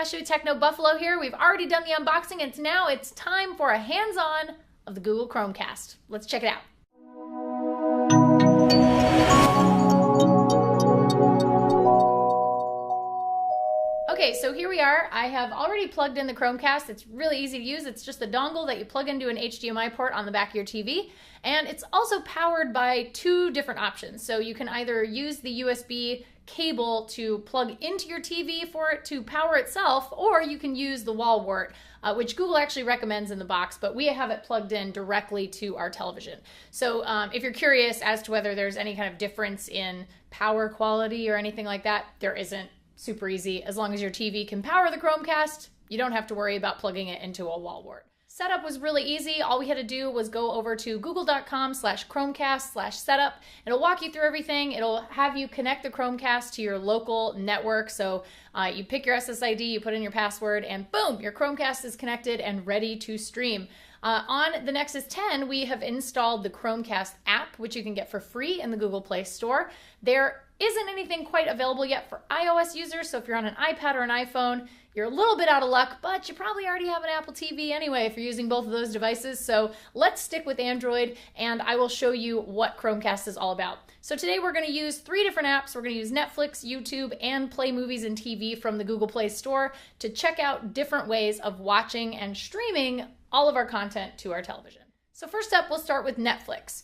Ashley Techno Buffalo here. We've already done the unboxing. It's time for a hands-on of the Google Chromecast. Let's check it out. Okay, so here we are. I have already plugged in the Chromecast. It's really easy to use. It's just a dongle that you plug into an HDMI port on the back of your TV. And it's also powered by two different options. So you can either use the USB cable to plug into your TV for it to power itself, or you can use the wall wart, which Google actually recommends in the box, but we have it plugged in directly to our television. So if you're curious as to whether there's any kind of difference in power quality or anything like that, there isn't. Super easy. As long as your TV can power the Chromecast, you don't have to worry about plugging it into a wall wart. Setup was really easy. All we had to do was go over to google.com/Chromecast/setup. It'll walk you through everything. It'll have you connect the Chromecast to your local network. So you pick your SSID, you put in your password, and boom, your Chromecast is connected and ready to stream. On the Nexus 10, we have installed the Chromecast app, which you can get for free in the Google Play Store. There isn't anything quite available yet for iOS users, so if you're on an iPad or an iPhone, you're a little bit out of luck, but you probably already have an Apple TV anyway if you're using both of those devices. So let's stick with Android, and I will show you what Chromecast is all about. So today we're going to use three different apps. We're going to use Netflix, YouTube, and Play Movies and TV from the Google Play Store to check out different ways of watching and streaming all of our content to our television. So first up, we'll start with Netflix.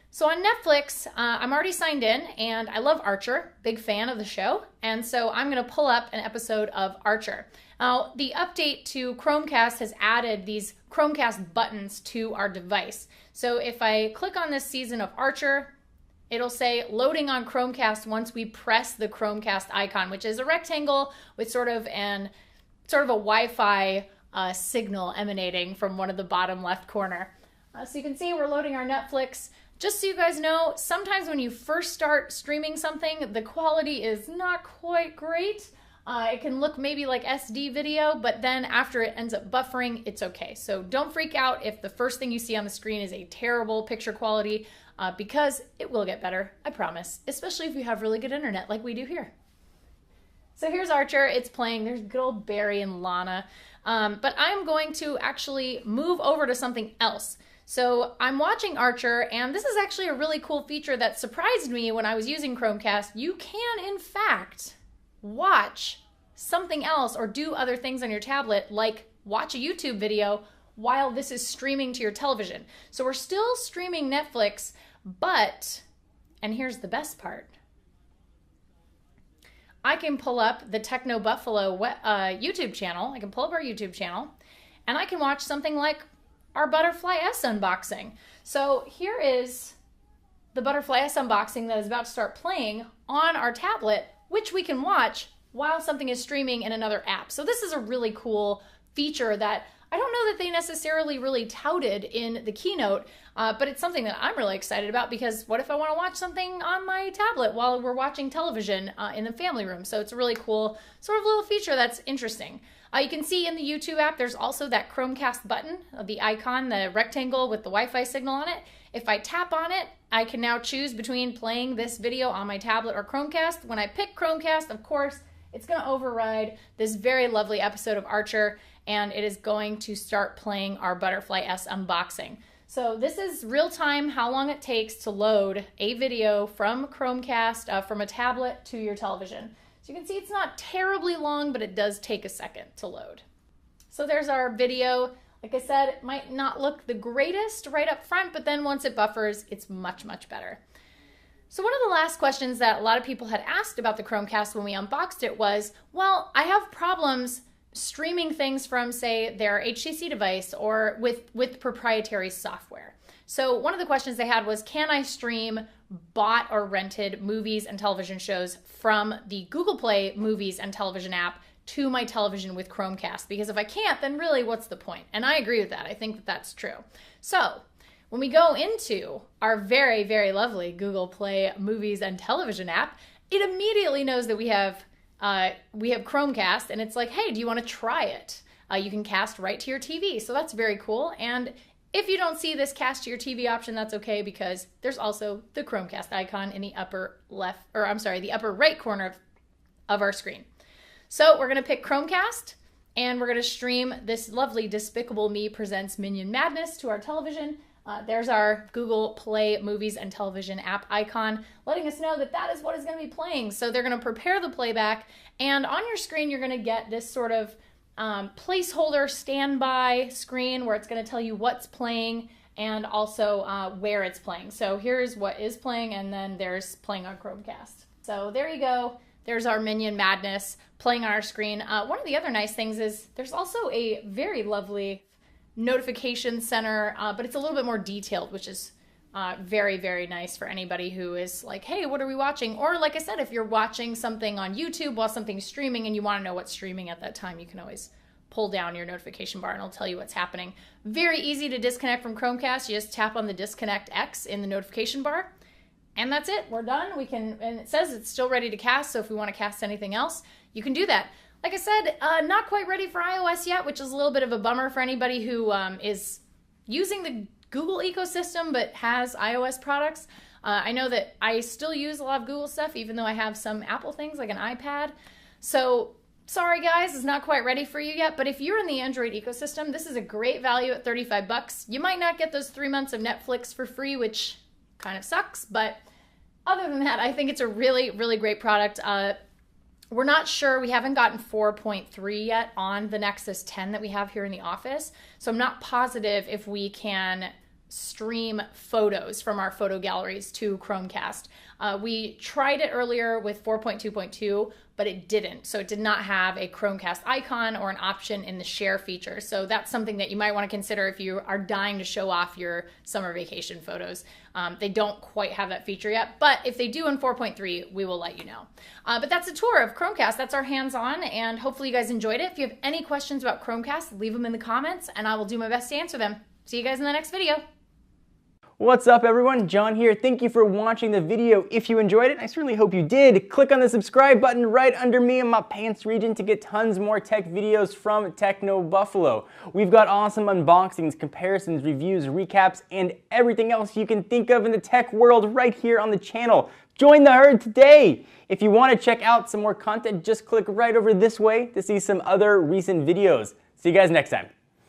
So on Netflix, I'm already signed in, and I love Archer, big fan of the show, and so I'm going to pull up an episode of Archer. Now, the update to Chromecast has added these Chromecast buttons to our device. So if I click on this season of Archer, it'll say loading on Chromecast once we press the Chromecast icon, which is a rectangle with sort of a Wi-Fi signal emanating from one of the bottom left corner. So you can see we're loading our Netflix. Just so you guys know, sometimes when you first start streaming something, the quality is not quite great. It can look maybe like SD video, but then after it ends up buffering, it's okay. So don't freak out if the first thing you see on the screen is a terrible picture quality, because it will get better, I promise, especially if you have really good internet like we do here. So here's Archer, it's playing, there's good old Barry and Lana, but I'm going to actually move over to something else. So I'm watching Archer, and this is actually a really cool feature that surprised me when I was using Chromecast. You can, in fact, watch something else or do other things on your tablet, like watch a YouTube video while this is streaming to your television. So we're still streaming Netflix, but, and here's the best part, I can pull up the Techno Buffalo YouTube channel. I can pull up our YouTube channel, and I can watch something like our Butterfly S unboxing. So here is the Butterfly S unboxing that is about to start playing on our tablet, which we can watch while something is streaming in another app. So this is a really cool feature that I don't know that they necessarily really touted in the keynote, but it's something that I'm really excited about, because what if I want to watch something on my tablet while we're watching television in the family room? So it's a really cool sort of little feature that's interesting. You can see in the YouTube app, there's also that Chromecast button, the icon, the rectangle with the Wi-Fi signal on it. If I tap on it, I can now choose between playing this video on my tablet or Chromecast. When I pick Chromecast, of course, it's going to override this very lovely episode of Archer, and it is going to start playing our Butterfly S unboxing. So this is real time, how long it takes to load a video from Chromecast, from a tablet to your television. So you can see it's not terribly long, but it does take a second to load. So there's our video. Like I said, it might not look the greatest right up front, but then once it buffers, it's much, much better. So one of the last questions that a lot of people had asked about the Chromecast when we unboxed it was, well, I have problems streaming things from, say, their HTC device or with proprietary software. So one of the questions they had was, can I stream bought or rented movies and television shows from the Google Play Movies and Television app to my television with Chromecast? Because if I can't, then really what's the point? And I agree with that. I think that that's true. So when we go into our very, very lovely Google Play Movies and Television app, it immediately knows that we have Chromecast, and it's like, hey, do you want to try it? You can cast right to your TV. So that's very cool. And if you don't see this cast to your TV option, that's okay, because there's also the Chromecast icon in the upper left, or I'm sorry, the upper right corner of our screen. So we're going to pick Chromecast. and we're going to stream this lovely Despicable Me Presents Minion Madness to our television. There's our Google Play Movies and Television app icon, letting us know that that is what is going to be playing. So they're going to prepare the playback, and on your screen you're going to get this sort of placeholder standby screen where it's going to tell you what's playing and also where it's playing. So here's what is playing, and then there's playing on Chromecast. So there you go. There's our Minion Madness playing on our screen. One of the other nice things is there's also a very lovely notification center, but it's a little bit more detailed, which is very, very nice for anybody who is like, hey, what are we watching? Or like I said, if you're watching something on YouTube while something's streaming and you want to know what's streaming at that time, you can always pull down your notification bar and it'll tell you what's happening. Very easy to disconnect from Chromecast. You just tap on the disconnect X in the notification bar, and that's it. We're done. And it says it's still ready to cast, so if we want to cast anything else, you can do that. Like I said, not quite ready for iOS yet, which is a little bit of a bummer for anybody who is using the Google ecosystem but has iOS products. I know that I still use a lot of Google stuff, even though I have some Apple things like an iPad. So sorry guys, it's not quite ready for you yet, but if you're in the Android ecosystem, this is a great value at 35 bucks. You might not get those 3 months of Netflix for free, which kind of sucks, but other than that, I think it's a really, really great product. We're not sure. We haven't gotten 4.3 yet on the Nexus 10 that we have here in the office. So I'm not positive if we can stream photos from our photo galleries to Chromecast. We tried it earlier with 4.2.2, but it didn't. So it did not have a Chromecast icon or an option in the share feature. So that's something that you might want to consider if you are dying to show off your summer vacation photos. They don't quite have that feature yet, but if they do in 4.3, we will let you know. But that's a tour of Chromecast. That's our hands-on, and hopefully you guys enjoyed it. If you have any questions about Chromecast, leave them in the comments, and I will do my best to answer them. See you guys in the next video. What's up everyone, John here. Thank you for watching the video. If you enjoyed it, I certainly hope you did. Click on the subscribe button right under me in my pants region to get tons more tech videos from Techno Buffalo. We've got awesome unboxings, comparisons, reviews, recaps, and everything else you can think of in the tech world right here on the channel. Join the herd today! If you want to check out some more content, just click right over this way to see some other recent videos. See you guys next time.